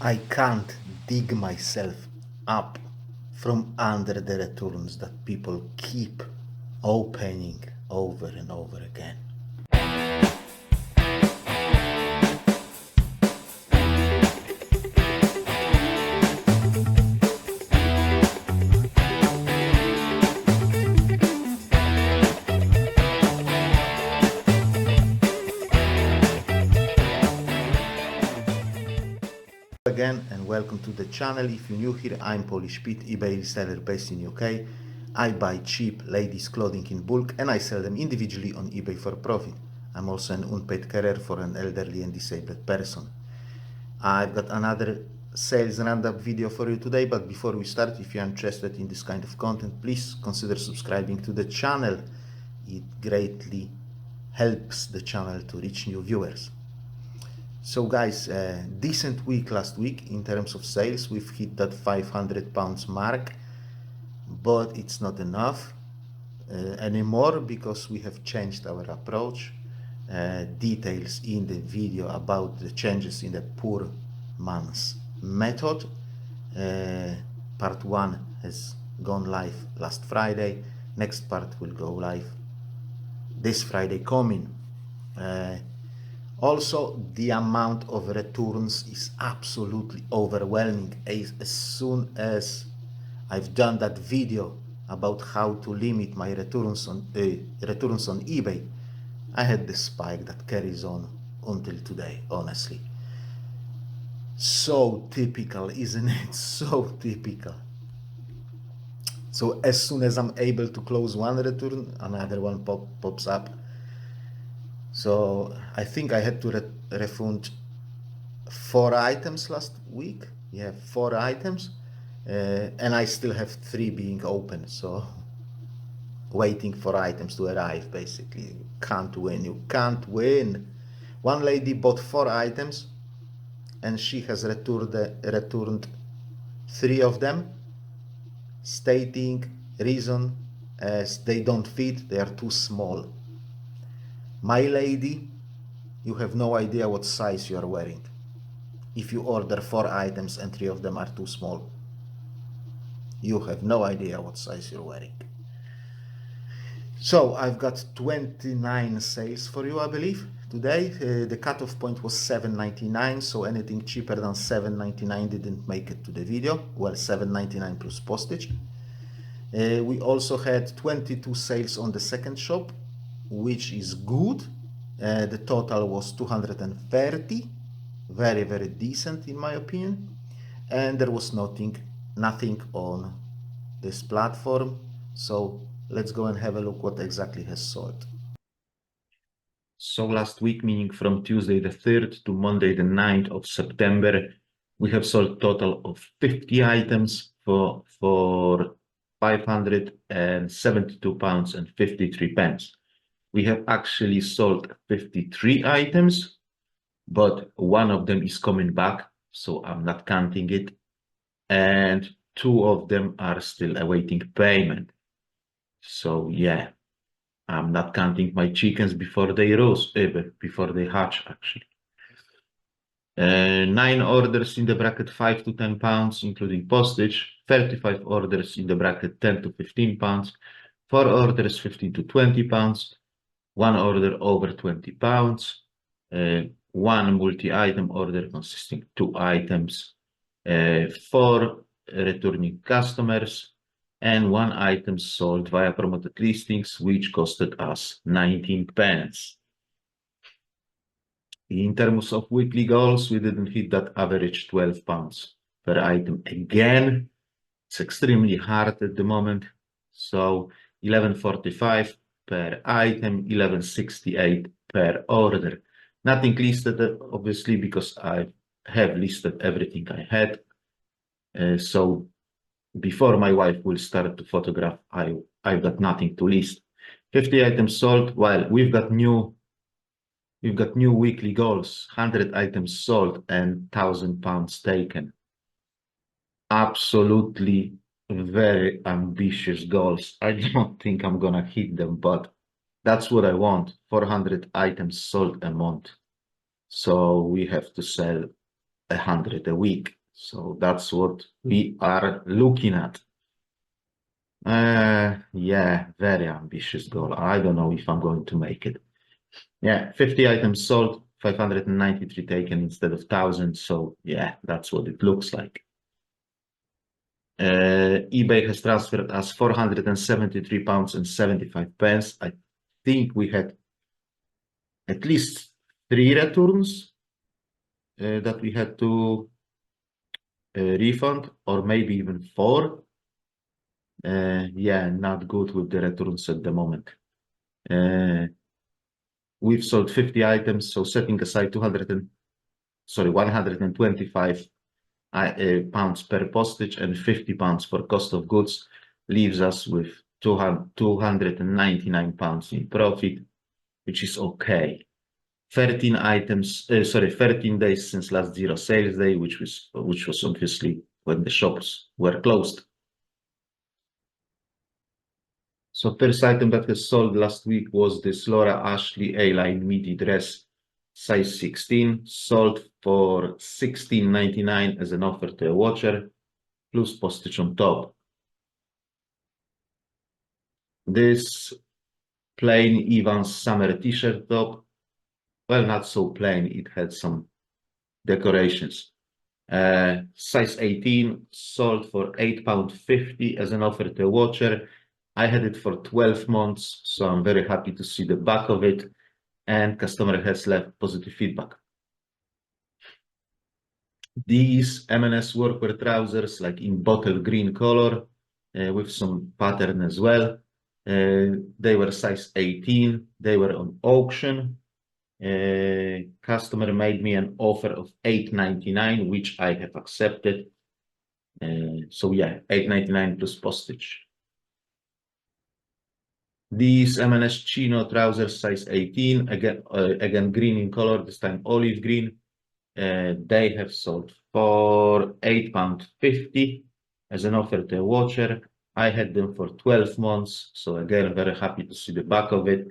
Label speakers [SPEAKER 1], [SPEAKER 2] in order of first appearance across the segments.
[SPEAKER 1] I can't dig myself up from under the returns that people keep opening over and over again. Again and welcome to the channel. If you're new here, I'm Polish Pete, eBay reseller based in UK. I buy cheap ladies clothing in bulk and I sell them individually on eBay for profit. I'm also an unpaid carer for an elderly and disabled person. I've got another sales roundup video for you today, but before we start, if you're interested in this kind of content, please consider subscribing to the channel. It greatly helps the channel to reach new viewers. So guys, decent week last week in terms of sales. We've hit that £500 mark, but it's not enough anymore because we have changed our approach. Details in the video about the changes in the poor man's method. Part 1 has gone live last Friday. Next part will go live this Friday coming. Also, the amount of returns is absolutely overwhelming. As soon as I've done that video about how to limit my returns on eBay, I had the spike that carries on until today, honestly. So typical, isn't it? So typical. So as soon as I'm able to close one return, another one pops up. So I think I had to refund 4 items last week. Yeah, 4 items. And I still have 3 being open. So waiting for items to arrive, basically. You can't win. You can't win. One lady bought 4 items and she has returned 3 of them, stating reason as they don't fit, they are too small. My lady, you have no idea what size you are wearing if you order 4 items and 3 of them are too small. You have no idea what size you're wearing. So I've got 29 sales for you, I believe, today. The cutoff point was $7.99, so anything cheaper than $7.99 didn't make it to the video. Well, $7.99 plus postage. We also had 22 sales on the second shop, which is good. The total was 230, very, very decent in my opinion. And there was nothing on this platform. So let's go and have a look what exactly has sold. So last week, meaning from Tuesday the 3rd to Monday the 9th of September, we have sold total of 50 items for £572.53. We have actually sold 53 items, but one of them is coming back, so I'm not counting it. And 2 of them are still awaiting payment. So yeah, I'm not counting my chickens before they before they hatch, actually. 9 orders in the bracket 5 to 10 pounds, including postage. 35 orders in the bracket 10 to 15 pounds. 4 orders 15 to 20 pounds. 1 order over 20 pounds. 1 multi-item order consisting 2 items. 4 returning customers. And 1 item sold via promoted listings, which costed us 19 pence. In terms of weekly goals, we didn't hit that average 12 pounds per item again. It's extremely hard at the moment. So 11.45 per item, 11.68 per order. Nothing listed, obviously, because I have listed everything I had. So before my wife will start to photograph, I've got nothing to list. 50 items sold. Well, we've got new weekly goals, 100 items sold and £1,000 taken. Absolutely very ambitious goals. I don't think I'm gonna hit them, but that's what I want. 400 items sold a month. So we have to sell 100 a week. So that's what we are looking at. Yeah, very ambitious goal. I don't know if I'm going to make it. Yeah, 50 items sold, 593 taken instead of 1,000. So yeah, that's what it looks like. eBay has transferred us £473 and 75 pence. I think we had at least 3 returns that we had to refund, or maybe even 4. Yeah, not good with the returns at the moment. We've sold 50 items, so setting aside 125 pounds per postage and £50 for cost of goods leaves us with 299 pounds in profit, which is okay. 13 days since last zero sales day, which was obviously when the shops were closed. So first item that was sold last week was this Laura Ashley A-line midi dress, size 16, sold for £16.99 as an offer to a watcher, plus postage on top. This plain Evans summer t-shirt top, well, not so plain, it had some decorations. Size 18, sold for £8.50 as an offer to a watcher. I had it for 12 months, so I'm very happy to see the back of it, and customer has left positive feedback. These M&S workwear trousers, like in bottle green color, with some pattern as well. They were size 18. They were on auction. Customer made me an offer of £8.99, which I have accepted. So yeah, £8.99 plus postage. These M&S chino trousers, size 18, again green in color, this time olive green. They have sold for £8.50 as an offer to a watcher. I had them for 12 months, so again, very happy to see the back of it,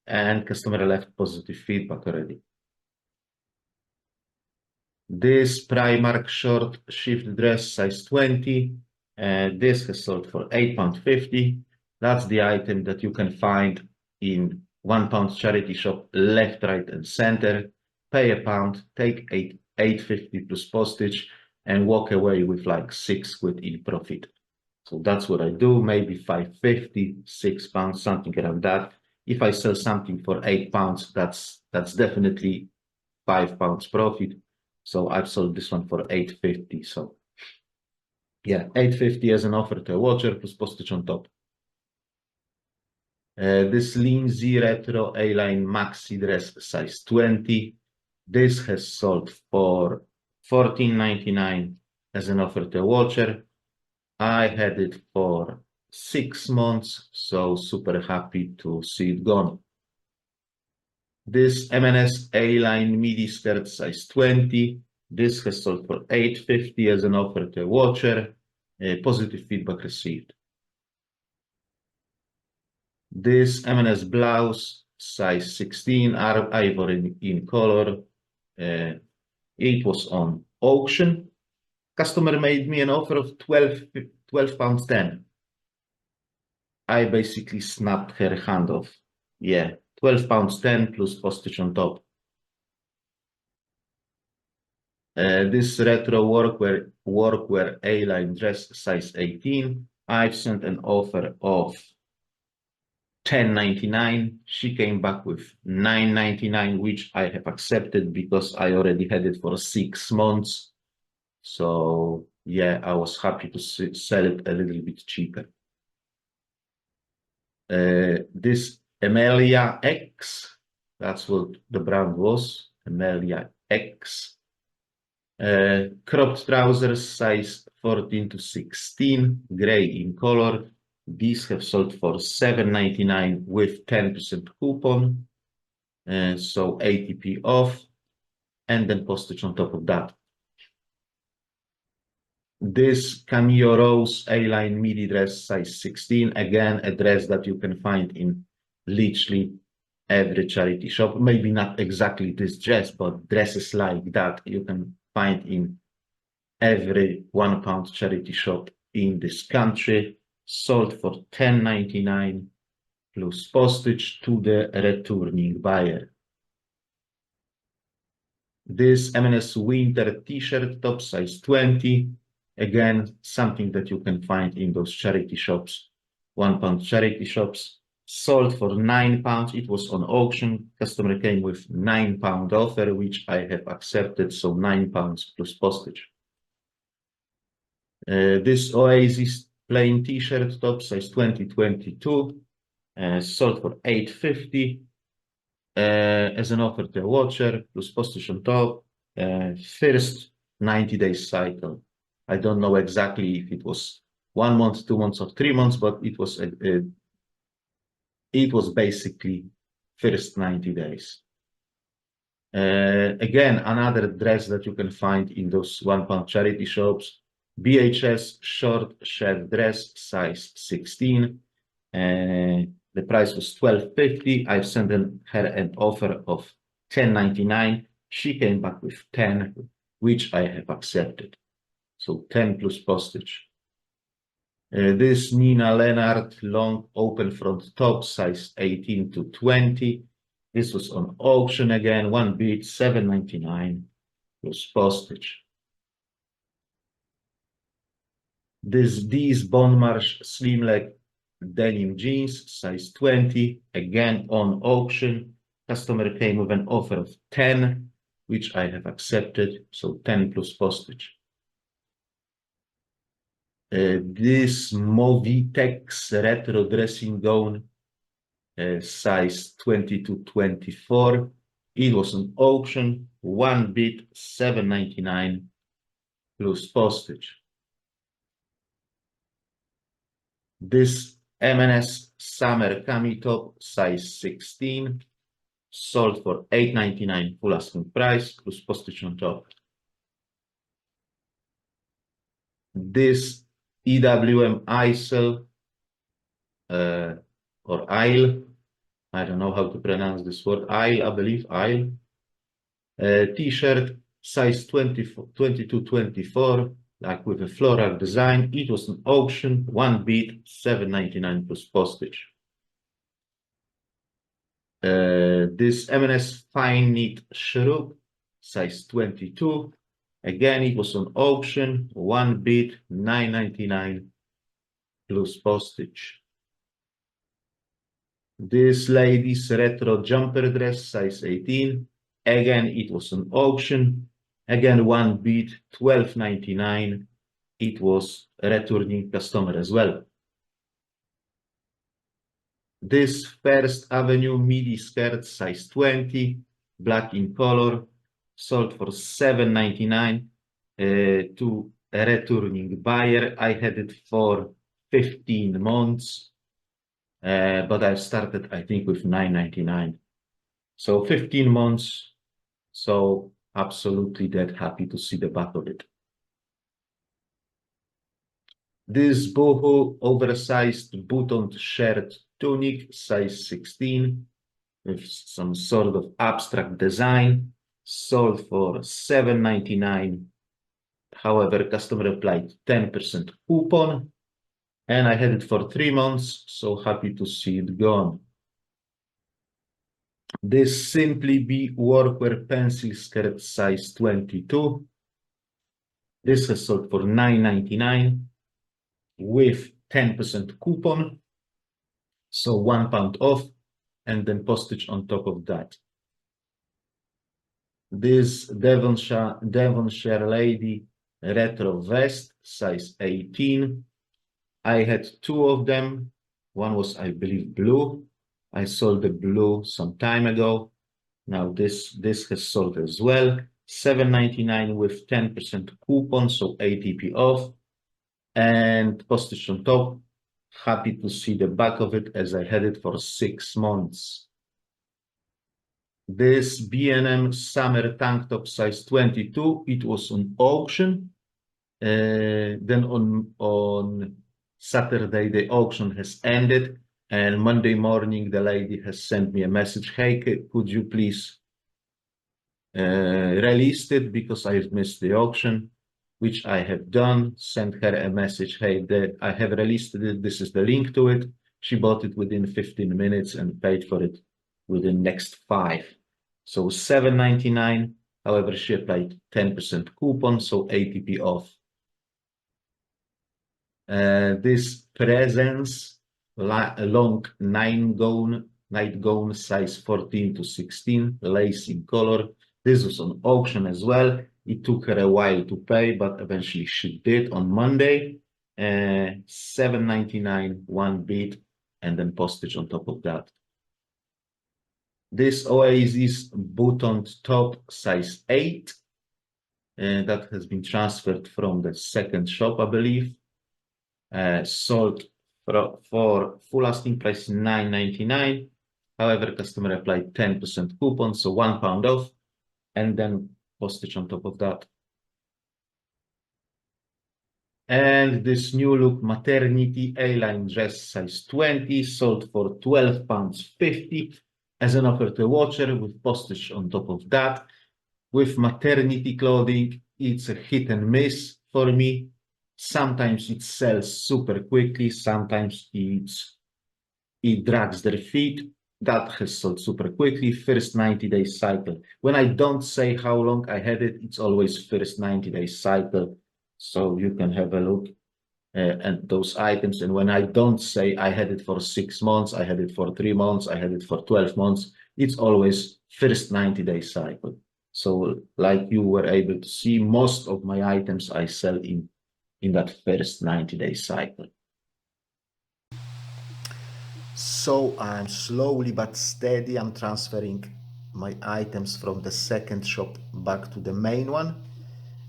[SPEAKER 1] and customer left positive feedback already. This Primark short shift dress, size 20, this has sold for £8.50. That's the item that you can find in £1 charity shop, left, right, and center. Pay £1, take £8.50 plus postage, and walk away with like £6 in profit. So that's what I do, maybe £5.50, £6, something around that. If I sell something for £8, that's definitely £5 profit. So I've sold this one for £8.50. So yeah, £8.50 as an offer to a watcher plus postage on top. This Lindsay Retro A-line maxi dress, size 20. This has sold for £14.99 as an offer to a watcher. I had it for 6 months, so super happy to see it gone. This M&S A-line midi skirt, size 20. This has sold for £8.50 as an offer to a watcher. Positive feedback received. This M&S blouse, size 16, ivory in color. It was on auction. Customer made me an offer of £12.10. I basically snapped her hand off. Yeah, £12.10 plus postage on top. This retro workwear A-line dress, size 18. I've sent an offer of £10.99. She came back with £9.99, which I have accepted because I already had it for 6 months. So yeah, I was happy to sell it a little bit cheaper. This Emilia X, that's what the brand was, Emilia X. Cropped trousers, size 14 to 16, gray in color. These have sold for £7.99 with 10% coupon, so 80p off, and then postage on top of that. This Cameo Rose A-line midi dress, size 16, again a dress that you can find in literally every charity shop. Maybe not exactly this dress, but dresses like that you can find in every £1 charity shop in this country, sold for $10.99 plus postage to the returning buyer. This M&S winter t-shirt, top size 20, again, something that you can find in those charity shops, £1 charity shops, sold for £9. It was on auction. Customer came with £9 offer, which I have accepted, so £9 plus postage. This Oasis plain t-shirt, top size 2022, sold for $8.50 as an offer to a watcher, plus postage on top. First 90 days cycle. I don't know exactly if it was 1 month, 2 months, or 3 months, but it was basically first 90 days. Again, another dress that you can find in those £1 charity shops, BHS short shirt dress, size 16. The price was $12.50. I sent her an offer of $10.99. She came back with 10, which I have accepted. So 10 plus postage. This Nina Leonard long open front top, size 18 to 20. This was on auction again, one bid, $7.99 plus postage. These Bon Marche slim leg denim jeans, size 20, again on auction. Customer came with an offer of 10, which I have accepted, so 10 plus postage. This Movitex retro dressing gown, size 20 to 24. It was an auction, one bid, $7.99 plus postage. This M&S summer cami top, size 16, sold for $8.99 full asking price plus postage on top. This EWM ISL or IL, I don't know how to pronounce this word, I believe IL, t-shirt, size 22-24, like with a floral design. It was an auction, one bid, $7.99 plus postage. This M&S fine knit shrub, size 22. Again, it was on auction, one bid, $9.99 plus postage. This lady's retro jumper dress, size 18. Again, it was an auction. Again, one bid, $12.99. It was a returning customer as well. This First Avenue midi skirt, size 20, black in color, sold for $7.99 to a returning buyer. I had it for 15 months, but I started, I think, with $9.99. So 15 months, so absolutely that happy to see the back of it. This Boohoo oversized buttoned shirt tunic, size 16, with some sort of abstract design, sold for $7.99. However, customer applied 10% coupon, and I had it for 3 months, so happy to see it gone. This Simply Be workwear pencil skirt, size 22. This has sold for $9.99 with 10% coupon, so £1 off, and then postage on top of that. This Devonshire lady retro vest, size 18. I had 2 of them. One was, I believe, blue. I sold the blue some time ago. Now this has sold as well. $7.99 with 10% coupon, so ATP off, and postage on top. Happy to see the back of it, as I had it for 6 months. This B&M summer tank top, size 22. It was on auction. Then on Saturday, the auction has ended, and Monday morning, the lady has sent me a message. Hey, could you please released it because I missed the auction, which I have done. Sent her a message, hey, I have released it, this is the link to it. She bought it within 15 minutes and paid for it within next 5. So $7.99. However, she applied 10% coupon, so 80p off. This presents a long nightgown size 14 to 16, lace in color. This was on auction as well. It took her a while to pay, but eventually she did on Monday. $7.99, one bid, and then postage on top of that. This Oasis buttoned top size 8. That has been transferred from the second shop, I believe. Sold for full asking price $9.99. However, customer applied 10% coupon, so £1 off, and then postage on top of that. And this new look maternity A-line dress size 20 sold for £12.50 as an offer to a watcher with postage on top of that. With maternity clothing, it's a hit and miss for me. Sometimes it sells super quickly, sometimes it drags their feet. That has sold super quickly, first 90-day cycle. When I don't say how long I had it, it's always first 90-day cycle. So you can have a look at those items. And when I don't say I had it for 6 months, I had it for 3 months, I had it for 12 months, it's always first 90-day cycle. So like you were able to see, most of my items I sell in that first 90-day cycle. So I'm slowly but steady, I'm transferring my items from the second shop back to the main one.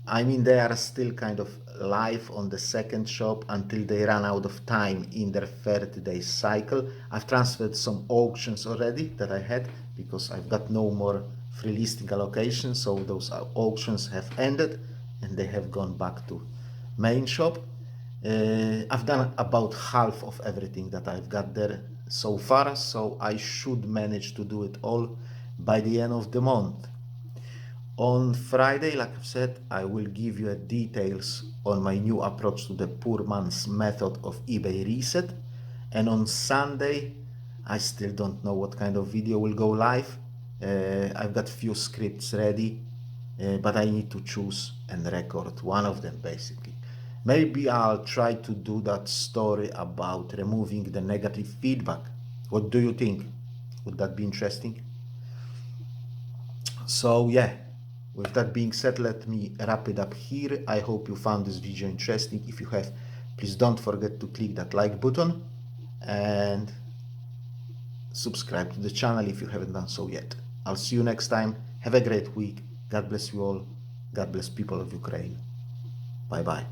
[SPEAKER 1] I mean, they are still kind of live on the second shop until they run out of time in their 30-day cycle. I've transferred some auctions already that I had because I've got no more free listing allocations, so those auctions have ended and they have gone back to main shop. I've done about half of everything that I've got there so far, so I should manage to do it all by the end of the month. On Friday, like I've said, I will give you details on my new approach to the poor man's method of eBay reset. And on Sunday, I still don't know what kind of video will go live. I've got few scripts ready, but I need to choose and record one of them basically. Maybe I'll try to do that story about removing the negative feedback. What do you think? Would that be interesting? So yeah, with that being said, let me wrap it up here. I hope you found this video interesting. If you have, please don't forget to click that like button and subscribe to the channel if you haven't done so yet. I'll see you next time. Have a great week. God bless you all. God bless people of Ukraine. Bye bye.